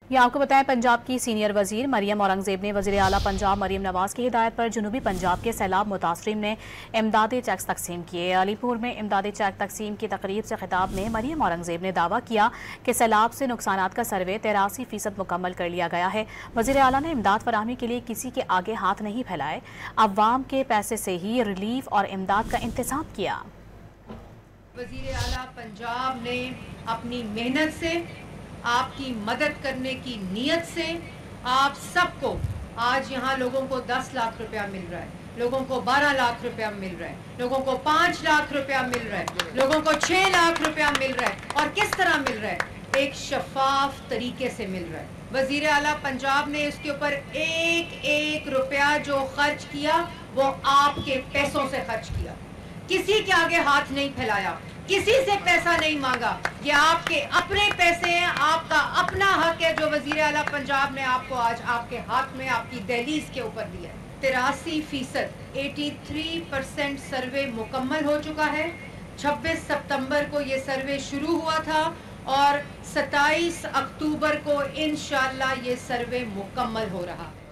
یہ آپ کو بتائیں पंजाब की सीनियर वजीर मरियम औरंगजेब ने वज़ीर आला पंजाब मरियम नवाज की हिदायत पर जनूबी पंजाब के सैलाब मुतासरीन ने इमदादी चेक्स तकसीम किए। अलीपुर में इमदादी चेक तकसीम की तकरीब से खिताब में मरियम औरंगजेब ने दावा किया कि सैलाब से नुकसानात का सर्वे 83% मुकम्मल कर लिया गया है। वज़ीर आला ने इमदाद फराहमी के लिए किसी के आगे हाथ नहीं फैलाए, अवाम के पैसे से ही रिलीफ और इमदाद का इंतजाम किया। वज़ीर आला पंजाब ने अपनी मेहनत से, आपकी मदद करने की नीयत से आप सबको आज यहाँ लोगों को 10 लाख रुपया मिल रहा है, लोगों को 12 लाख रुपया मिल रहा है, लोगों को 5 लाख रुपया मिल रहा है, लोगों को 6 लाख रुपया मिल रहा है। और किस तरह मिल रहा है? एक शफाफ तरीके से मिल रहा है। वज़ीर आला पंजाब ने इसके ऊपर एक एक रुपया जो खर्च किया वो आपके पैसों से खर्च किया, किसी के आगे हाथ नहीं फैलाया, किसी से पैसा नहीं मांगा। ये आपके अपने पैसे हैं, आपका अपना हक है जो वज़ीर आला पंजाब ने आपको आज आपके हाथ में आपकी दहलीज के ऊपर दिया है। 83% 83% सर्वे मुकम्मल हो चुका है। 26 सितंबर को ये सर्वे शुरू हुआ था और 27 अक्टूबर को इंशाअल्लाह ये सर्वे मुकम्मल हो रहा है।